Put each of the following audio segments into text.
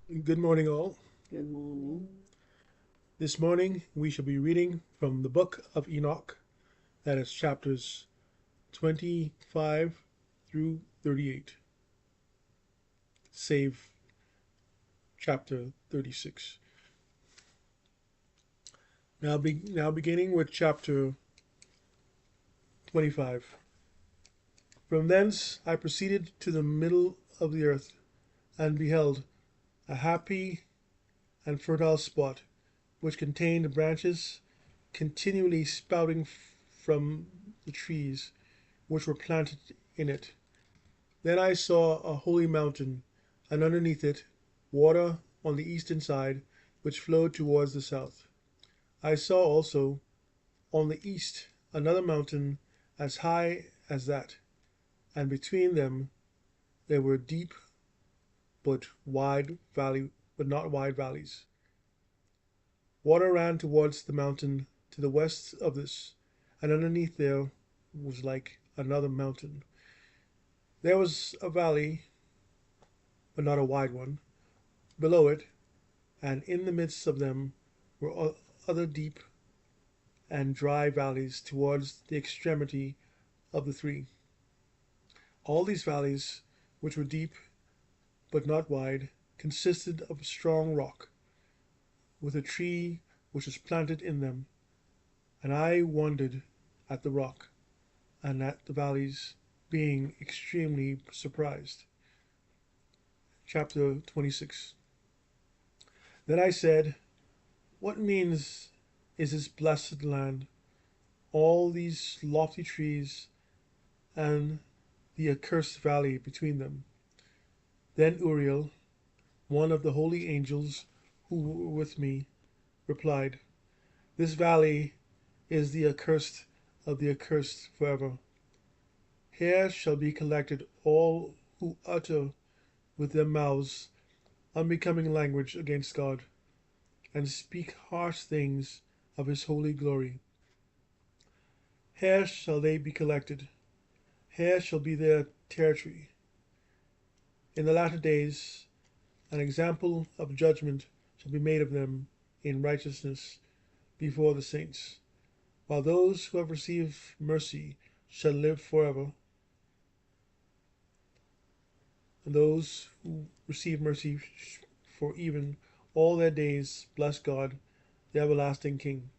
Good morning, all. Good morning. This morning we shall be reading from the Book of Enoch, that is chapters 25 through 38, save chapter 36. Now beginning with chapter 25. From thence I proceeded to the middle of the earth, and beheld a happy and fertile spot, which contained branches continually spouting from the trees which were planted in it. Then I saw a holy mountain, and underneath it water on the eastern side, which flowed towards the south. I saw also on the east another mountain as high as that, and between them there were deep but not wide valleys. Water ran towards the mountain to the west of this, and underneath there was like another mountain. There was a valley, but not a wide one, below it, and in the midst of them were other deep and dry valleys towards the extremity of the three. All these valleys, which were deep but not wide, consisted of strong rock, with a tree which was planted in them, and I wondered at the rock and at the valleys, being extremely surprised. Chapter 26. Then I said, what means is this blessed land, all these lofty trees, and the accursed valley between them? Then Uriel, one of the holy angels who were with me, replied, this valley is the accursed of the accursed forever. Here shall be collected all who utter with their mouths unbecoming language against God, and speak harsh things of his holy glory. Here shall they be collected. Here shall be their territory. In the latter days an example of judgment shall be made of them in righteousness before the saints, while those who have received mercy shall live forever, and those who receive mercy for even all their days bless God, the everlasting King.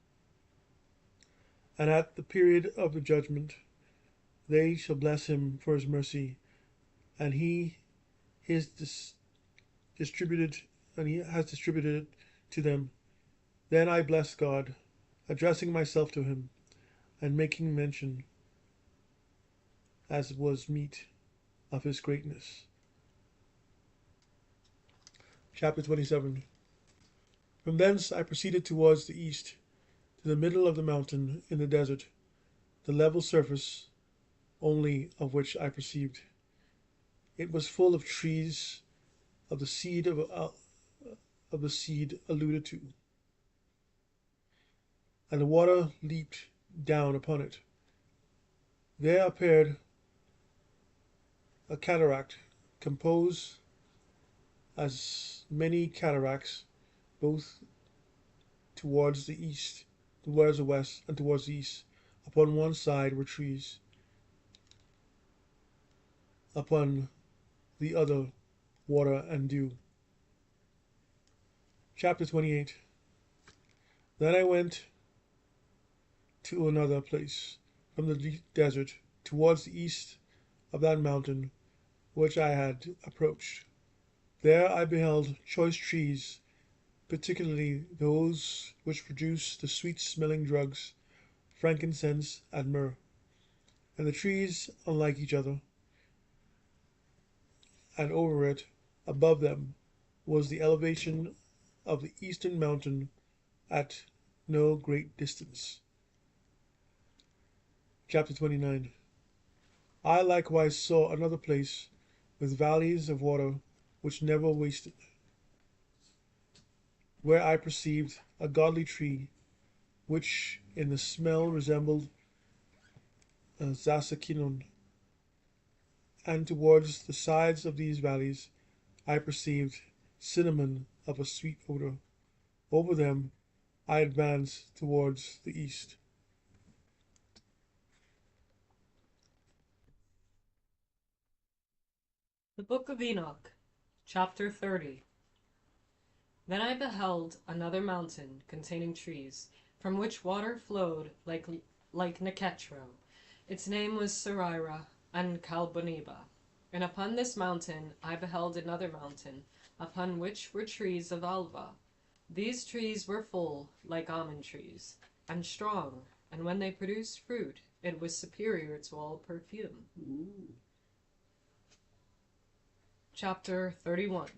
And at the period of the judgment they shall bless him for his mercy, and he is distributed and he has distributed it to them. Then I bless God, addressing myself to him, and making mention, as was meet, of his greatness. Chapter 27. From thence I proceeded towards the east, to the middle of the mountain in the desert, the level surface only of which I perceived. It was full of trees of the seed alluded to, and the water leaped down upon it. There appeared a cataract, composed as many cataracts, both towards the east, towards the west, and towards the east. Upon one side were trees, upon the other water and dew. Chapter 28. Then I went to another place from the desert towards the east of that mountain which I had approached. There I beheld choice trees, particularly those which produce the sweet smelling drugs, frankincense and myrrh, and the trees unlike each other, and over it, above them, was the elevation of the eastern mountain at no great distance. Chapter 29. I likewise saw another place with valleys of water which never wasted, where I perceived a godly tree, which in the smell resembled a zasakinon, and towards the sides of these valleys I perceived cinnamon of a sweet odor. Over them I advanced towards the east. The Book of Enoch, chapter 30. Then I beheld another mountain containing trees, from which water flowed like Neketro. Its name was Serira and Calboniba. And upon this mountain I beheld another mountain, upon which were trees of Alva. These trees were full, like almond trees, and strong, and when they produced fruit, it was superior to all perfume. Chapter 31.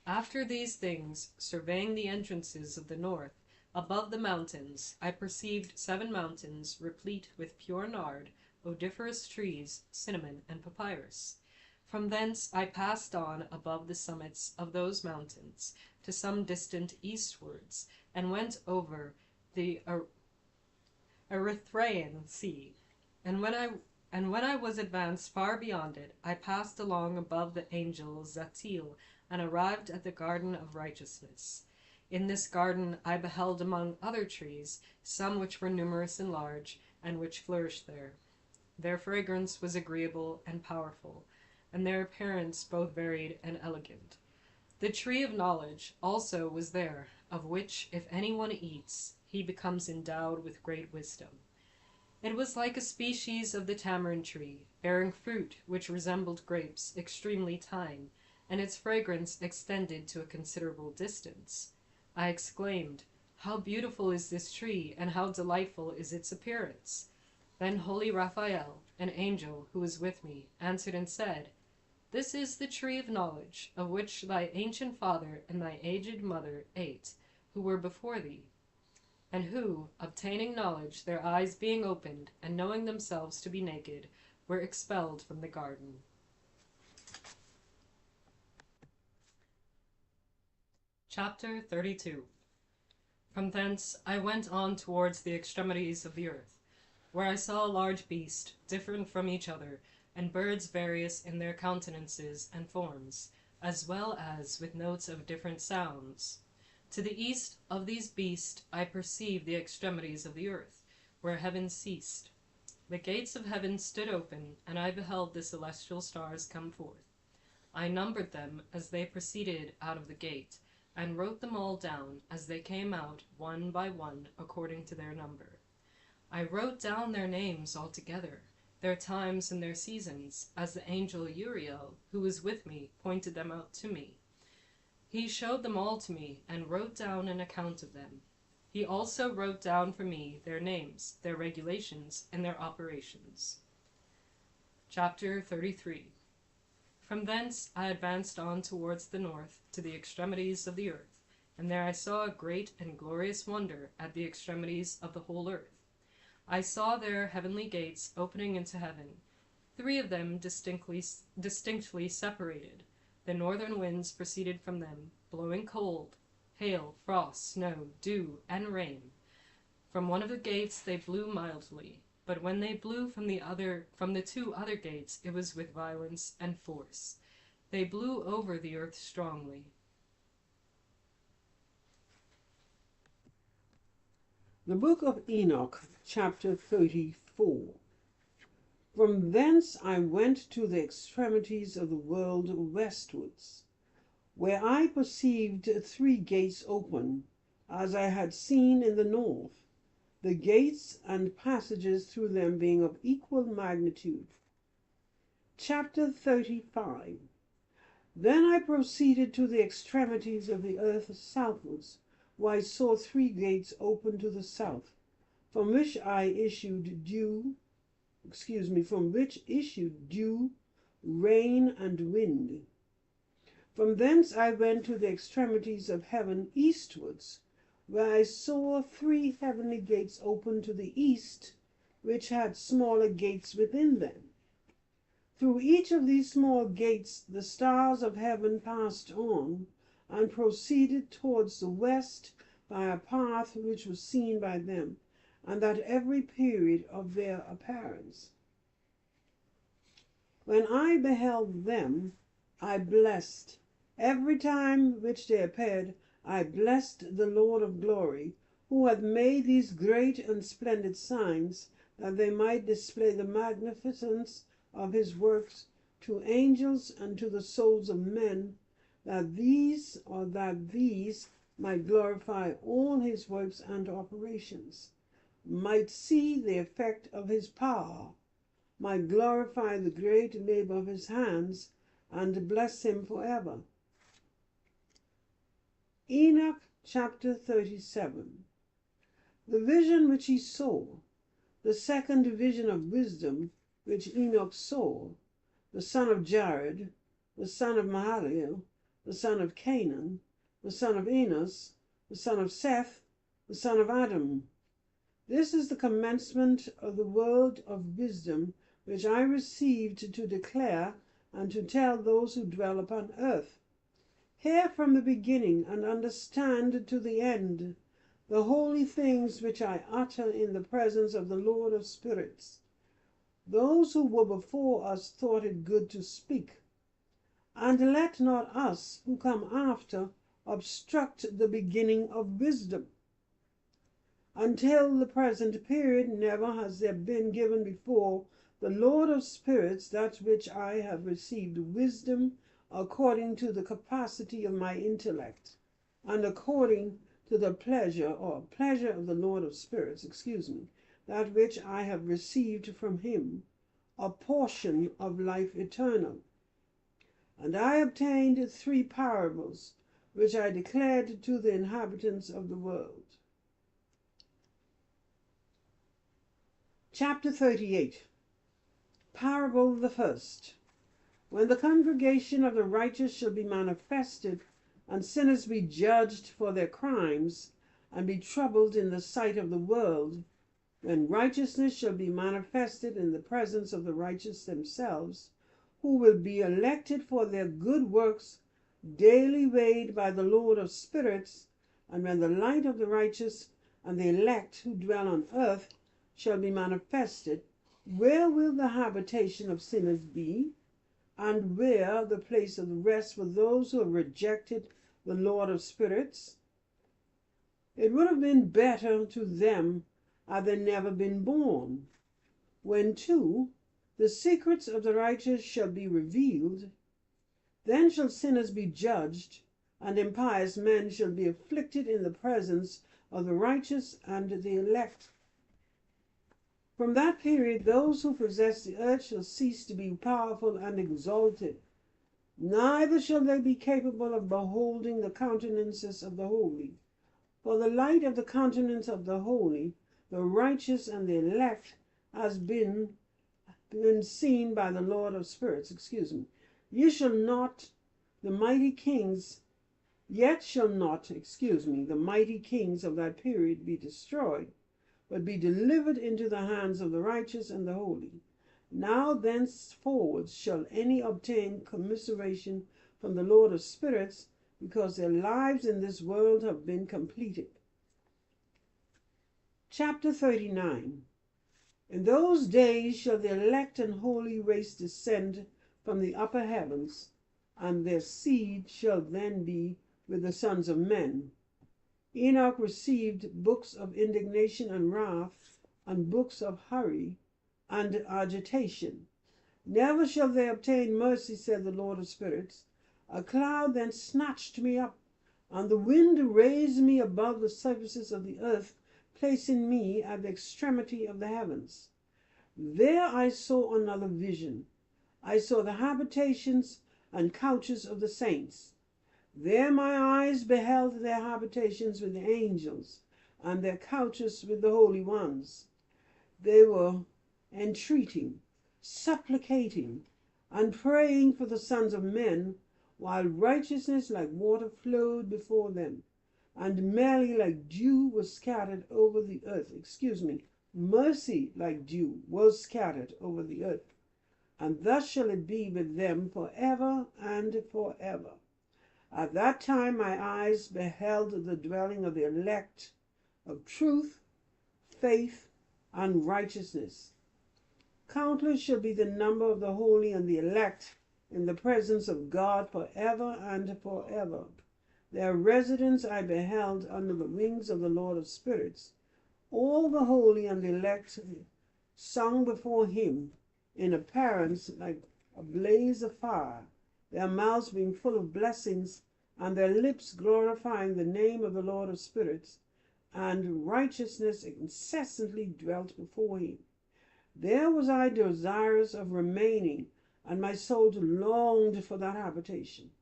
After these things, surveying the entrances of the north, above the mountains, I perceived 7 mountains replete with pure nard, odoriferous trees, cinnamon, and papyrus. From thence I passed on above the summits of those mountains to some distant eastwards, and went over the Erythraean Sea. And when I was advanced far beyond it, I passed along above the angel Zatil, and arrived at the garden of righteousness. In this garden I beheld among other trees some which were numerous and large, and which flourished there. Their fragrance was agreeable and powerful, and their appearance both varied and elegant. The tree of knowledge also was there, of which if any one eats, he becomes endowed with great wisdom. It was like a species of the tamarind tree, bearing fruit which resembled grapes, extremely tine, and its fragrance extended to a considerable distance. I exclaimed, "How beautiful is this tree, and how delightful is its appearance!" Then holy Raphael, an angel who was with me, answered and said, "This is the tree of knowledge, of which thy ancient father and thy aged mother ate, who were before thee, and who, obtaining knowledge, their eyes being opened, and knowing themselves to be naked, were expelled from the garden." Chapter 32. From thence I went on towards the extremities of the earth, where I saw a large beast, different from each other, and birds various in their countenances and forms, as well as with notes of different sounds. To the east of these beasts I perceived the extremities of the earth, where heaven ceased. The gates of heaven stood open, and I beheld the celestial stars come forth. I numbered them as they proceeded out of the gate, and wrote them all down as they came out one by one according to their number. I wrote down their names altogether, their times and their seasons, as the angel Uriel, who was with me, pointed them out to me. He showed them all to me, and wrote down an account of them. He also wrote down for me their names, their regulations, and their operations. Chapter 33. From thence I advanced on towards the north to the extremities of the earth, and there I saw a great and glorious wonder at the extremities of the whole earth. I saw there heavenly gates opening into heaven, 3 of them distinctly separated. The northern winds proceeded from them, blowing cold, hail, frost, snow, dew, and rain. From one of the gates they blew mildly, but when they blew from the 2 other gates, it was with violence and force. They blew over the earth strongly. The Book of Enoch, chapter 34. From thence I went to the extremities of the world westwards, where I perceived 3 gates open, as I had seen in the north, the gates and passages through them being of equal magnitude. Chapter 35. Then I proceeded to the extremities of the earth southwards, where I saw 3 gates open to the south, from which issued dew, rain, and wind. From thence I went to the extremities of heaven eastwards, where I saw 3 heavenly gates open to the east, which had smaller gates within them. Through each of these small gates the stars of heaven passed on, and proceeded towards the west by a path which was seen by them, and at every period of their appearance. When I beheld them, I blessed Every time which they appeared, I blessed the Lord of glory, who hath made these great and splendid signs, that they might display the magnificence of his works to angels and to the souls of men, that these might glorify all his works and operations, might see the effect of his power, might glorify the great labor of his hands, and bless him forever. Enoch chapter 37. The vision which he saw, the second vision of wisdom which Enoch saw, the son of Jared, the son of Mahalalel, the son of Canaan, the son of Enos, the son of Seth, the son of Adam. This is the commencement of the word of wisdom which I received to declare and to tell those who dwell upon earth. Hear from the beginning and understand to the end the holy things which I utter in the presence of the Lord of spirits. Those who were before us thought it good to speak. And let not us who come after obstruct the beginning of wisdom. Until the present period never has there been given before the Lord of spirits that which I have received wisdom according to the capacity of my intellect, and according to the pleasure of the Lord of spirits, that which I have received from him, a portion of life eternal. And I obtained 3 parables, which I declared to the inhabitants of the world. Chapter 38. Parable the first. When the congregation of the righteous shall be manifested, and sinners be judged for their crimes, and be troubled in the sight of the world, when righteousness shall be manifested in the presence of the righteous themselves, who will be elected for their good works, daily weighed by the Lord of spirits, and when the light of the righteous and the elect who dwell on earth shall be manifested, where will the habitation of sinners be? And where the place of rest for those who have rejected the Lord of spirits? It would have been better to them had they never been born. When too the secrets of the righteous shall be revealed, then shall sinners be judged, and impious men shall be afflicted in the presence of the righteous and the elect. From that period those who possess the earth shall cease to be powerful and exalted, neither shall they be capable of beholding the countenances of the holy. For the light of the countenance of the holy, the righteous and the elect has been seen by the Lord of spirits. Yet shall not the mighty kings of that period be destroyed, but be delivered into the hands of the righteous and the holy. Now thenceforward shall any obtain commiseration from the Lord of spirits, because their lives in this world have been completed. Chapter 39. In those days shall the elect and holy race descend from the upper heavens, and their seed shall then be with the sons of men. Enoch received books of indignation and wrath, and books of hurry and agitation. Never shall they obtain mercy, said the Lord of spirits. A cloud then snatched me up, and the wind raised me above the surfaces of the earth, placing me at the extremity of the heavens. There I saw another vision. I saw the habitations and couches of the saints. There my eyes beheld their habitations with the angels, and their couches with the holy ones. They were entreating, supplicating, and praying for the sons of men, while righteousness like water flowed before them, and mercy like dew was scattered over the earth. Mercy like dew was scattered over the earth. And thus shall it be with them forever and forever. At that time my eyes beheld the dwelling of the elect of truth, faith, and righteousness. Countless shall be the number of the holy and the elect in the presence of God forever and forever. Their residence I beheld under the wings of the Lord of spirits. All the holy and elect sung before him in appearance like a blaze of fire, their mouths being full of blessings, and their lips glorifying the name of the Lord of spirits, and righteousness incessantly dwelt before him. There was I desirous of remaining, and my soul longed for that habitation.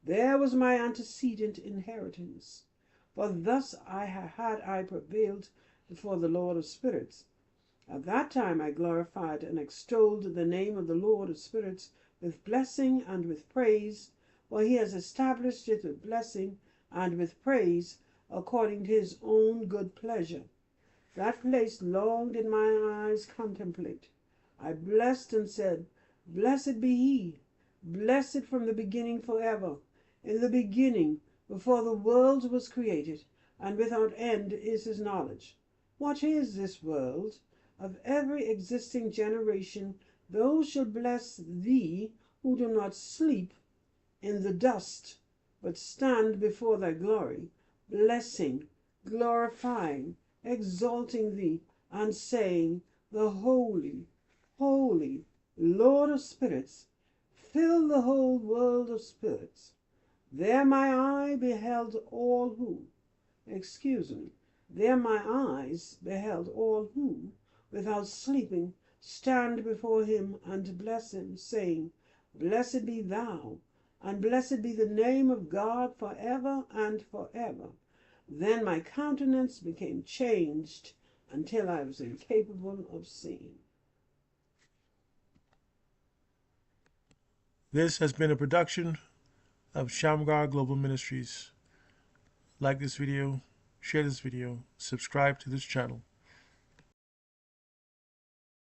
There was my antecedent inheritance. For thus had I prevailed before the Lord of spirits. At that time I glorified and extolled the name of the Lord of spirits with blessing and with praise, for he has established it with blessing and with praise according to his own good pleasure. That place long did my eyes contemplate. I blessed and said, Blessed be he, blessed from the beginning forever. In the beginning, before the world was created, and without end is his knowledge. What is this world? Of every existing generation, those should bless thee who do not sleep in the dust, but stand before thy glory, blessing, glorifying, exalting thee, and saying, The holy, holy Lord of spirits, fill the whole world of spirits. There my eye beheld all who, there my eyes beheld all who, without sleeping, stand before him and bless him, saying, Blessed be thou, and blessed be the name of God forever and forever. Then my countenance became changed until I was incapable of seeing. This has been a production of Shamgar Global Ministries. Like this video, share this video, subscribe to this channel.